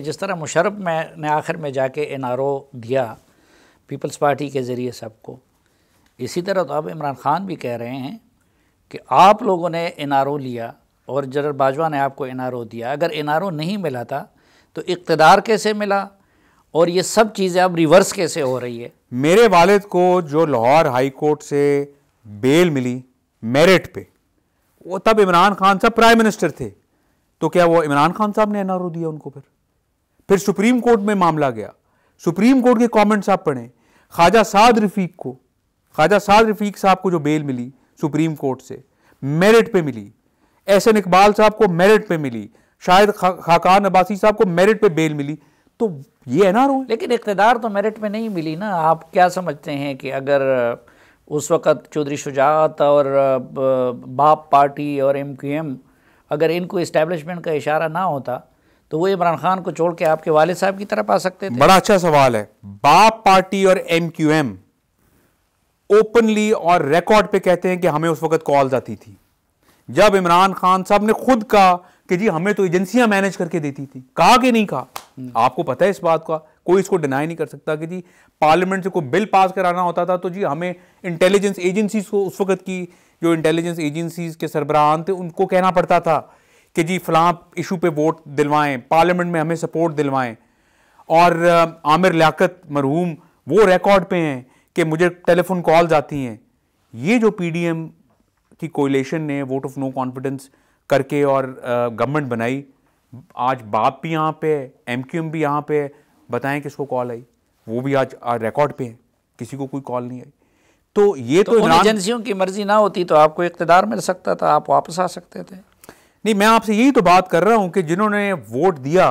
जिस तरह मुशर्रफ ने आखिर में जाके एनआरओ दिया पीपल्स पार्टी के ज़रिए सबको, इसी तरह तो अब इमरान खान भी कह रहे हैं कि आप लोगों ने एनआरओ लिया और जनरल बाजवा ने आपको एनआरओ दिया। अगर एनआरओ नहीं मिला था तो इक़्तिदार कैसे मिला और ये सब चीज़ें अब रिवर्स कैसे हो रही है? मेरे वालिद को जो लाहौर हाई कोर्ट से बेल मिली मेरिट पे, वो तब इमरान खान साहब प्राइम मिनिस्टर थे, तो क्या वो इमरान खान साहब ने एनआरओ दिया उनको? फिर सुप्रीम कोर्ट में मामला गया, सुप्रीम कोर्ट के कमेंट्स आप पढ़ें। ख्वाजा साद रफीक साहब को जो बेल मिली सुप्रीम कोर्ट से मेरिट पे मिली, एहसन इकबाल साहब को मेरिट पे मिली, शायद खाकान अब्बासी साहब को मेरिट पे बेल मिली, तो ये एनआरओ है। लेकिन इक़्तिदार तो मेरिट में नहीं मिली ना। आप क्या समझते हैं कि अगर उस वक़्त चौधरी शुजात और बाप पार्टी और MQM अगर इनको इस्टेब्लिशमेंट का इशारा ना होता तो वो इमरान खान को छोड़ के आपके वालिद साहब की तरफ आ सकते थे? बड़ा अच्छा सवाल है। बाप पार्टी और MQM ओपनली और रिकॉर्ड पे कहते हैं कि हमें उस वक्त कॉल्स आती थी जब इमरान खान साहब ने खुद कहा कि जी हमें तो एजेंसियां मैनेज करके देती थी। कहा कि नहीं कहा? आपको पता है इस बात का, कोई इसको डिनाई नहीं कर सकता कि जी पार्लियामेंट से कोई बिल पास कराना होता था तो जी हमें इंटेलिजेंस एजेंसीज को, उस वक्त की जो इंटेलिजेंस एजेंसीज के सरबराहान थे, उनको कहना पड़ता था कि जी फलां इशू पे वोट दिलवाएं, पार्लियामेंट में हमें सपोर्ट दिलवाएं। और आमिर लियाकत मरहूम वो रिकॉर्ड पे हैं कि मुझे टेलीफोन कॉल्स आती हैं। ये जो PDM की कोalition ने वोट ऑफ नो कॉन्फिडेंस करके और गवर्नमेंट बनाई, आज बाप भी यहाँ पे है, MQM भी यहाँ पे है, बताएं किसको कॉल आई? वो भी आज रिकॉर्ड पे है, किसी को कोई कॉल नहीं आई। तो ये तो उन एजेंसियों की मर्जी ना होती तो आपको इक़्तिदार मिल सकता था, आप वापस आ सकते थे। नहीं, मैं आपसे यही तो बात कर रहा हूं कि जिन्होंने वोट दिया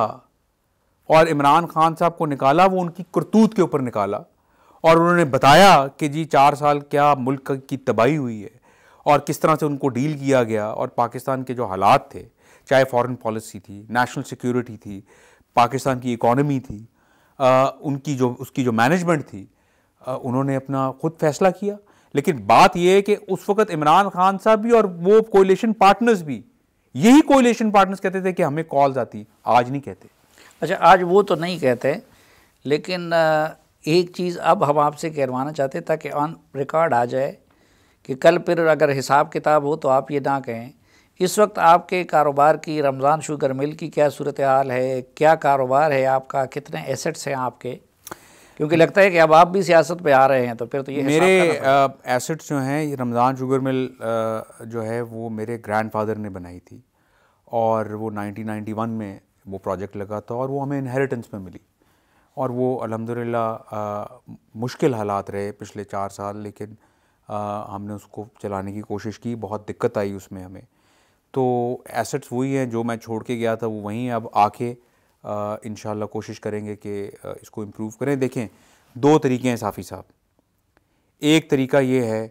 और इमरान खान साहब को निकाला, वो उनकी करतूत के ऊपर निकाला और उन्होंने बताया कि जी 4 साल क्या मुल्क की तबाही हुई है और किस तरह से उनको डील किया गया, और पाकिस्तान के जो हालात थे, चाहे फॉरेन पॉलिसी थी, नेशनल सिक्योरिटी थी, पाकिस्तान की इकॉनमी थी, उसकी जो मैनेजमेंट थी, उन्होंने अपना खुद फैसला किया। लेकिन बात यह है कि उस वक्त इमरान खान साहब भी और वो कोalition पार्टनर्स भी, यही कोalition पार्टनर्स कहते थे कि हमें कॉल्स आती, आज नहीं कहते। अच्छा, आज वो तो नहीं कहते, लेकिन एक चीज़ अब हम आपसे कहवाना चाहते ताकि ऑन रिकॉर्ड आ जाए कि कल फिर अगर हिसाब किताब हो तो आप ये ना कहें। इस वक्त आपके कारोबार की, रमज़ान शुगर मिल की क्या सूरत हाल है? क्या कारोबार है आपका? कितने एसेट्स हैं आपके? क्योंकि लगता है कि अब आप भी सियासत पे आ रहे हैं तो फिर तो ये मेरे एसेट्स जो हैं, ये रमज़ान शुगर मिल जो है वो मेरे ग्रैंडफादर ने बनाई थी और वो 1991 में वो प्रोजेक्ट लगा था और वो हमें इनहेरिटेंस में मिली और वो अल्हम्दुलिल्लाह मुश्किल हालात रहे पिछले 4 साल, लेकिन हमने उसको चलाने की कोशिश की। बहुत दिक्कत आई उसमें हमें। तो एसेट्स वही हैं जो मैं छोड़ के गया था, वो वहीं अब आके इंशाल्लाह कोशिश करेंगे कि इसको इम्प्रूव करें। देखें, 2 तरीके हैं साफ़ी साहब। एक तरीका ये है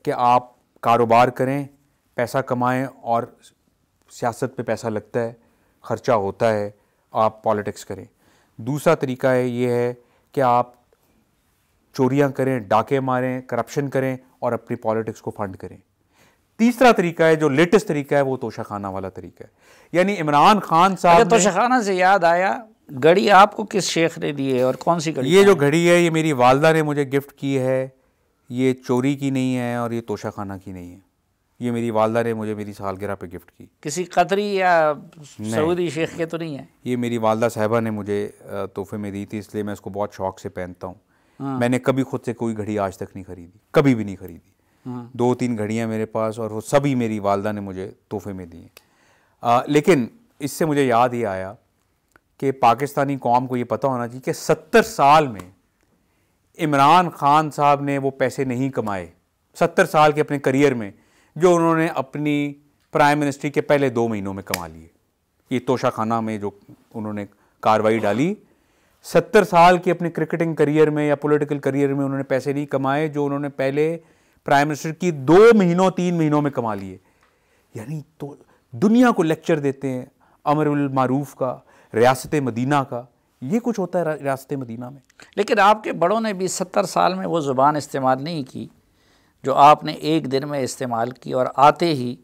कि आप कारोबार करें, पैसा कमाएं और सियासत पे पैसा लगता है, ख़र्चा होता है, आप पॉलिटिक्स करें। दूसरा तरीका ये है कि आप चोरियां करें, डाके मारें, करप्शन करें और अपनी पॉलिटिक्स को फंड करें। तीसरा तरीका है, जो लेटेस्ट तरीका है, वो तोशाखाना वाला तरीका है। यानी इमरान खान साहब, तोशाखाना से याद आया, घड़ी आपको किस शेख ने दी है और कौन सी घड़ी? ये जो घड़ी है ये मेरी वालदा ने मुझे गिफ्ट की है। ये चोरी की नहीं है और ये तोशाखाना की नहीं है। ये मेरी वालदा ने मुझे मेरी सालगिरह पे गिफ्ट की। किसी कतरी या सऊदी शेख के तो नहीं है? ये मेरी वालदा साहिबा ने मुझे तोहफे में दी थी, इसलिए मैं इसको बहुत शौक से पहनता हूँ। मैंने कभी खुद से कोई घड़ी आज तक नहीं खरीदी, कभी भी नहीं खरीदी। 2-3 घड़ियाँ मेरे पास और वो सभी मेरी वालदा ने मुझे तोहफे में दी। लेकिन इससे मुझे याद ये आया कि पाकिस्तानी कौम को ये पता होना चाहिए कि 70 साल में इमरान खान साहब ने वो पैसे नहीं कमाए, 70 साल के अपने करियर में, जो उन्होंने अपनी प्राइम मिनिस्ट्री के पहले 2 महीनों में कमा लिए। ये तोशाखाना में जो उन्होंने कार्रवाई डाली, 70 साल के अपने क्रिकेटिंग करियर में या पॉलिटिकल करियर में उन्होंने पैसे नहीं कमाए जो उन्होंने पहले प्राइम मिनिस्टर की 2 महीनों 3 महीनों में कमा लिए। यानी तो दुनिया को लेक्चर देते हैं अमर बिल मारूफ का, रियासत मदीना का। ये कुछ होता है रियासत मदीना में। लेकिन आपके बड़ों ने भी 70 साल में वो ज़ुबान इस्तेमाल नहीं की जो आपने एक दिन में इस्तेमाल की, और आते ही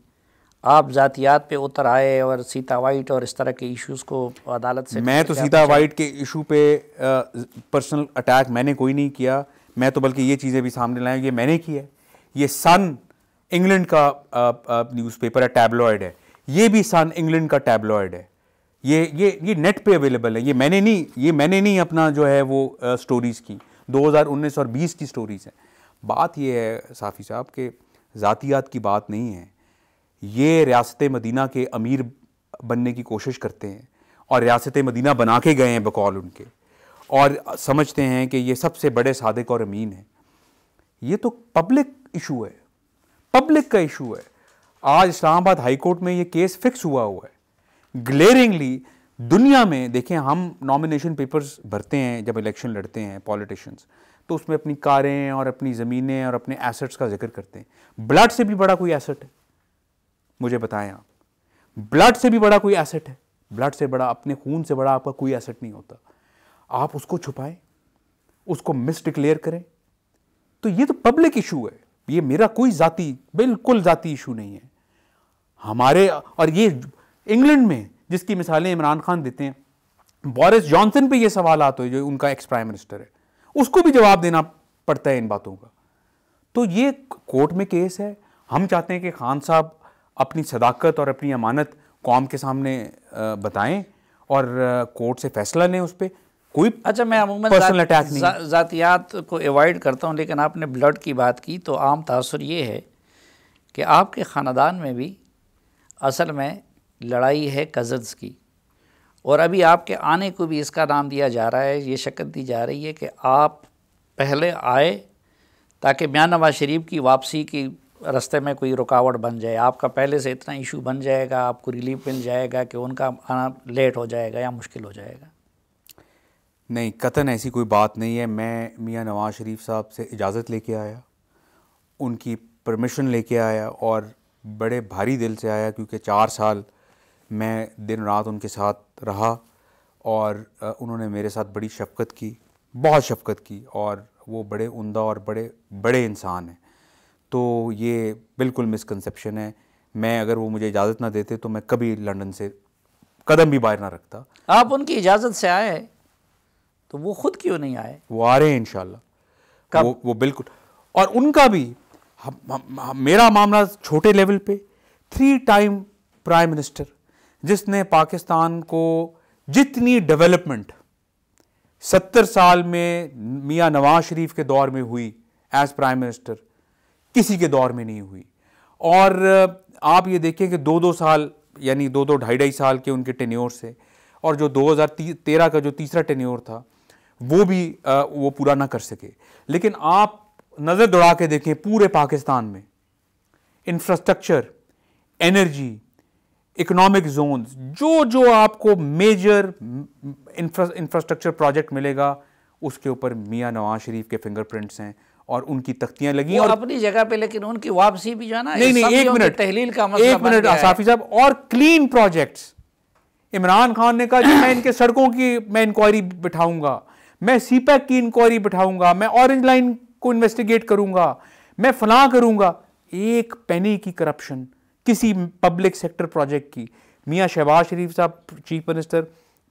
आप जातियात पे उतर आए और सीता वाइट और इस तरह के इश्यूज़ को अदालत से, मैं तो सीता वाइट के इशू पे पर्सनल अटैक मैंने कोई नहीं किया, मैं तो बल्कि ये चीज़ें भी सामने लाया, ये मैंने की है। ये सन इंग्लैंड का न्यूज़पेपर है, टैबलॉयड है, ये भी सन इंग्लैंड का टैबलॉयड है, ये नेट पे अवेलेबल है, ये मैंने नहीं अपना जो है वो स्टोरीज़ की, 2019 और 20 की स्टोरीज़ हैं। बात ये है साफ़ी साहब कि ज़ातियात की बात नहीं है, ये रियासत मदीना के अमीर बनने की कोशिश करते हैं और रियासत मदीना बना के गए हैं बकौल उनके, और समझते हैं कि ये सबसे बड़े सादिक और अमीन हैं। ये तो पब्लिक इशू है, पब्लिक का इशू है। आज इस्लामाबाद हाई कोर्ट में ये केस फिक्स हुआ है ग्लेरिंगली। दुनिया में देखें, हम नॉमिनेशन पेपर्स भरते हैं जब इलेक्शन लड़ते हैं पॉलिटिशियंस, तो उसमें अपनी कारें और अपनी ज़मीनें और अपने एसेट्स का जिक्र करते हैं। ब्लड से भी बड़ा कोई एसेट है? मुझे बताएं आप, ब्लड से भी बड़ा कोई एसेट है? ब्लड से बड़ा, अपने खून से बड़ा आपका कोई एसेट नहीं होता। आप उसको छुपाएं, उसको मिस डिक्लेयर करें, तो ये तो पब्लिक इशू है। ये मेरा कोई बिल्कुल जाती इशू नहीं है हमारे। और ये इंग्लैंड में जिसकी मिसालें इमरान खान देते हैं, बोरिस जॉनसन पे ये सवाल आते हैं, जो उनका एक्स प्राइम मिनिस्टर है, उसको भी जवाब देना पड़ता है इन बातों का। तो ये कोर्ट में केस है। हम चाहते हैं कि खान साहब अपनी सदाकत और अपनी अमानत कौम के सामने बताएं और कोर्ट से फैसला लें उस पर। कोई अच्छा, मैं अमूमन पर्सनल अटैक नहीं, ज़ातियात को अवॉइड करता हूँ, लेकिन आपने ब्लड की बात की तो आम तासुर ये है कि आपके ख़ानदान में भी असल में लड़ाई है कज़न्स की, और अभी आपके आने को भी इसका नाम दिया जा रहा है, ये शक्ल दी जा रही है कि आप पहले आए ताकि मियां नवाज शरीफ की वापसी की रास्ते में कोई रुकावट बन जाए। आपका पहले से इतना इशू बन जाएगा, आपको रिलीफ मिल जाएगा कि उनका आना लेट हो जाएगा या मुश्किल हो जाएगा। नहीं, कतन ऐसी कोई बात नहीं है। मैं मियां नवाज शरीफ साहब से इजाज़त लेके आया, उनकी परमिशन लेके आया, और बड़े भारी दिल से आया, क्योंकि 4 साल मैं दिन रात उनके साथ रहा और उन्होंने मेरे साथ बड़ी शफ़क़त की, बहुत शफ़क़त की, और वो बड़े उम्दा और बड़े इंसान हैं। तो ये बिल्कुल मिसकंसेप्शन है। मैं, अगर वो मुझे इजाज़त ना देते तो मैं कभी लंदन से कदम भी बाहर ना रखता। आप उनकी इजाज़त से आए तो वो खुद क्यों नहीं आए? वो आ रहे हैं इंशाल्लाह। वो बिल्कुल, और उनका भी मेरा मामला छोटे लेवल पे, 3 टाइम प्राइम मिनिस्टर, जिसने पाकिस्तान को जितनी डेवलपमेंट 70 साल में मियां नवाज शरीफ के दौर में हुई एज प्राइम मिनिस्टर, किसी के दौर में नहीं हुई। और आप ये देखें कि 2-2 साल, यानी 2-2 ढाई साल के उनके टेन्योर से, और जो 2013 का जो तीसरा टेन्योर था वो भी वो पूरा ना कर सके। लेकिन आप नज़र दौड़ा के देखें, पूरे पाकिस्तान में इंफ्रास्ट्रक्चर, एनर्जी, इकोनॉमिक जोन्स, जो आपको मेजर इंफ्रास्ट्रक्चर प्रोजेक्ट मिलेगा, उसके ऊपर मियां नवाज शरीफ के फिंगरप्रिंट्स हैं और उनकी तख्तियां लगी। और अपनी जगह पे, लेकिन उनकी वापसी भी जो है ना, नहीं, एक मिनट, तहलील का मसला, एक मिनट आसाफी साहब, और क्लीन प्रोजेक्ट्स। इमरान खान ने कहा कि मैं इनके सड़कों की मैं इंक्वायरी बिठाऊंगा, मैं सीपैक की इंक्वायरी बिठाऊंगा, मैं ऑरेंज लाइन को इन्वेस्टिगेट करूंगा, मैं फलां करूंगा। एक पेनी की करप्शन किसी पब्लिक सेक्टर प्रोजेक्ट की, मियां शहबाज शरीफ साहब चीफ मिनिस्टर,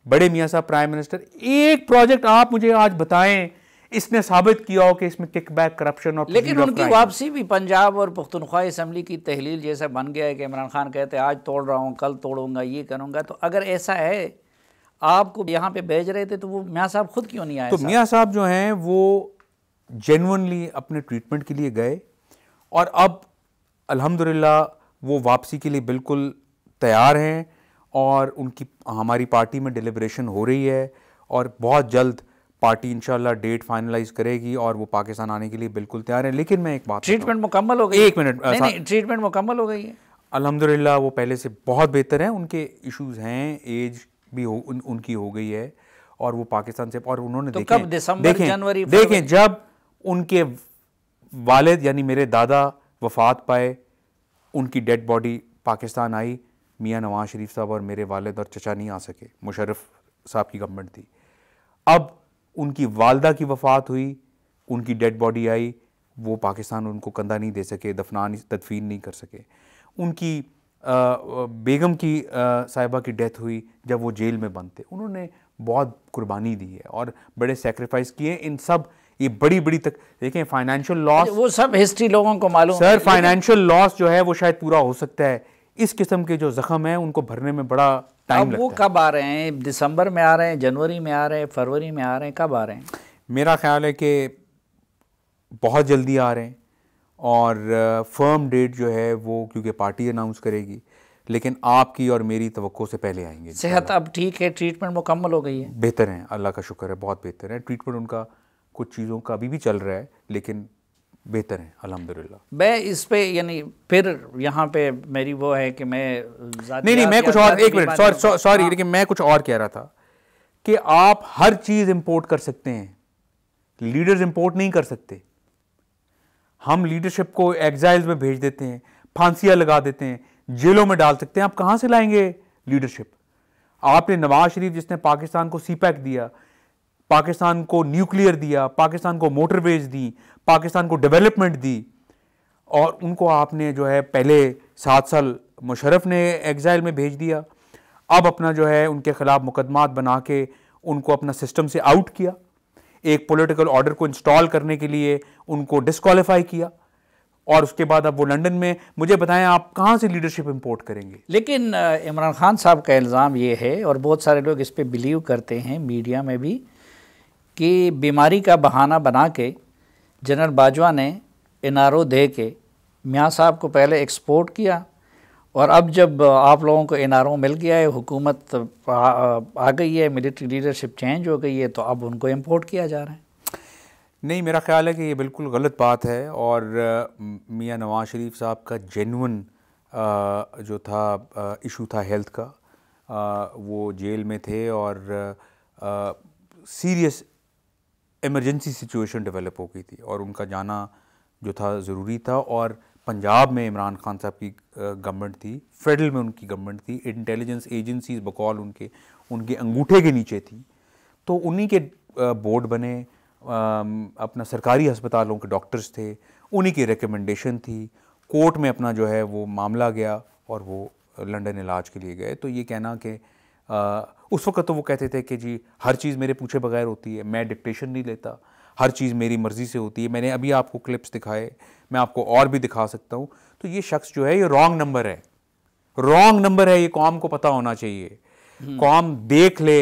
बड़े मियां साहब प्राइम मिनिस्टर, एक प्रोजेक्ट आप मुझे आज बताएं इसने साबित किया हो कि इसमें किकबैक, करप्शन और, लेकिन उनकी वापसी भी पंजाब और पुख्तनख्वा असम्बली की तहलील जैसा बन गया है कि इमरान खान कहते हैं आज तोड़ रहा हूँ, कल तोड़ूंगा, ये करूँगा। तो अगर ऐसा है, आपको यहाँ पे भेज रहे थे, तो वो मियाँ साहब खुद क्यों नहीं आए? तो मियाँ साहब जो हैं वो जेन्युइनली अपने ट्रीटमेंट के लिए गए, और अब अल्हम्दुलिल्लाह वो वापसी के लिए बिल्कुल तैयार हैं, और उनकी हमारी पार्टी में डिलिब्रेशन हो रही है, और बहुत जल्द पार्टी इंशाल्लाह डेट फाइनलाइज करेगी और वो पाकिस्तान आने के लिए बिल्कुल तैयार है। लेकिन मैं एक बात, ट्रीटमेंट मुकम्मल हो गई? एक मिनट, नहीं, ट्रीटमेंट मुकम्मल हो गई है अल्हम्दुलिल्लाह, वो पहले से बहुत बेहतर हैं। उनके इश्यूज हैं, एज भी उनकी हो गई है, और वो पाकिस्तान से, और उन्होंने तो कब, दिसंबर, जनवरी, देखें जब उनके वालिद यानी मेरे दादा वफात पाए, उनकी डेड बॉडी पाकिस्तान आई, मियां नवाज शरीफ साहब और मेरे वालिद और चचा नहीं आ सके, मुशर्रफ साहब की गवर्नमेंट थी। अब उनकी वालदा की वफ़ात हुई, उनकी डेड बॉडी आई, वो पाकिस्तान उनको कंधा नहीं दे सके, तदफीन नहीं कर सके। उनकी बेगम की साहिबा की डेथ हुई जब वो जेल में बंद थे, उन्होंने बहुत कुर्बानी दी है और बड़े सेक्रीफाइस किए। इन सब ये बड़ी बड़ी तक देखें, फाइनेंशियल लॉस, वो सब हिस्ट्री लोगों को मालूम सर, फाइनेंशियल लॉस जो है वो शायद पूरा हो सकता है, इस किस्म के जो जख्म है उनको भरने में बड़ा टाइम लगता है। वो कब आ रहे हैं? दिसंबर में आ रहे हैं, जनवरी में आ रहे हैं, फरवरी में आ रहे हैं, कब आ रहे हैं? मेरा ख्याल है कि बहुत जल्दी आ रहे हैं और फर्म डेट जो है वो क्योंकि पार्टी अनाउंस करेगी, लेकिन आपकी और मेरी तवक्को से पहले आएंगे। सेहत अब ठीक है, ट्रीटमेंट मुकम्मल हो गई है? बेहतर है, अल्लाह का शुक्र है, बहुत बेहतर है। ट्रीटमेंट उनका कुछ चीज़ों का अभी भी चल रहा है, लेकिन बेहतर है अल्हम्दुलिल्लाह। मैं इस पे यानी फिर यहाँ पे मेरी वो है कि मैं नहीं, मैं कुछ और, एक मिनट, सॉरी, लेकिन मैं कुछ और कह रहा था कि आप हर चीज़ इंपोर्ट कर सकते हैं, लीडर्स इंपोर्ट नहीं कर सकते। हम लीडरशिप को एग्जाइल्स में भेज देते हैं, फांसियां लगा देते हैं, जेलों में डाल सकते हैं। आप कहां से लाएंगे लीडरशिप? आपने नवाज शरीफ जिसने पाकिस्तान को सीपैक दिया, पाकिस्तान को न्यूक्लियर दिया, पाकिस्तान को मोटरवेज दी, पाकिस्तान को डेवलपमेंट दी, और उनको आपने जो है पहले 7 साल मुशर्रफ ने एग्जाइल में भेज दिया। अब अपना जो है उनके खिलाफ मुकदमात बना के उनको अपना सिस्टम से आउट किया, एक पॉलिटिकल ऑर्डर को इंस्टॉल करने के लिए उनको डिस्क्वालीफाई किया, और उसके बाद अब वो लंदन में। मुझे बताएं आप कहां से लीडरशिप इंपोर्ट करेंगे? लेकिन इमरान खान साहब का इल्ज़ाम ये है, और बहुत सारे लोग इस पे बिलीव करते हैं मीडिया में भी, कि बीमारी का बहाना बना के जनरल बाजवा ने एनआरओ दे के मियाँ साहब को पहले एक्सपोर्ट किया, और अब जब आप लोगों को एनआरओ मिल गया है, हुकूमत आ गई है, मिलिट्री लीडरशिप चेंज हो गई है, तो अब उनको इंपोर्ट किया जा रहा है। नहीं, मेरा ख्याल है कि ये बिल्कुल गलत बात है, और मियाँ नवाज शरीफ साहब का जेन्युइन जो था इशू था हेल्थ का, वो जेल में थे और सीरियस इमरजेंसी सिचुएशन डेवलप हो गई थी और उनका जाना जो था ज़रूरी था। और पंजाब में इमरान खान साहब की गवर्नमेंट थी, फेडरल में उनकी गवर्नमेंट थी, इंटेलिजेंस एजेंसीज बकौल उनके अंगूठे के नीचे थी, तो उन्हीं के बोर्ड बने, अपना सरकारी अस्पतालों के डॉक्टर्स थे, उन्हीं की रिकमेंडेशन थी, कोर्ट में अपना जो है वो मामला गया और वो लंदन इलाज के लिए गए। तो ये कहना कि उस वक्त तो वो कहते थे कि जी हर चीज़ मेरे पूछे बगैर होती है, मैं डिक्टेशन नहीं लेता, हर चीज़ मेरी मर्ज़ी से होती है। मैंने अभी आपको क्लिप्स दिखाए, मैं आपको और भी दिखा सकता हूँ। तो ये शख्स जो है ये रॉन्ग नंबर है, रॉन्ग नंबर है, ये कौम को पता होना चाहिए। कौम देख ले,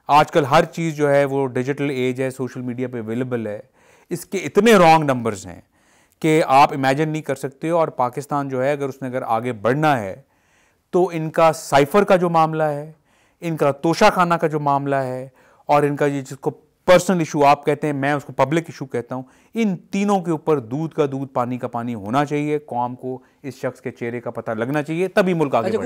आजकल हर चीज़ जो है वो डिजिटल एज है, सोशल मीडिया पे अवेलेबल है, इसके इतने रॉन्ग नंबर्स हैं कि आप इमेजिन नहीं कर सकते हो। और पाकिस्तान जो है अगर आगे बढ़ना है तो इनका साइफर का जो मामला है, इनका तोशाखाना का जो मामला है, और इनका ये जिसको पर्सनल इशू आप कहते हैं, मैं उसको पब्लिक इशू कहता हूँ, इन तीनों के ऊपर दूध का दूध पानी का पानी होना चाहिए। कौम को इस शख्स के चेहरे का पता लगना चाहिए, तभी मुल्क आगे बढ़े।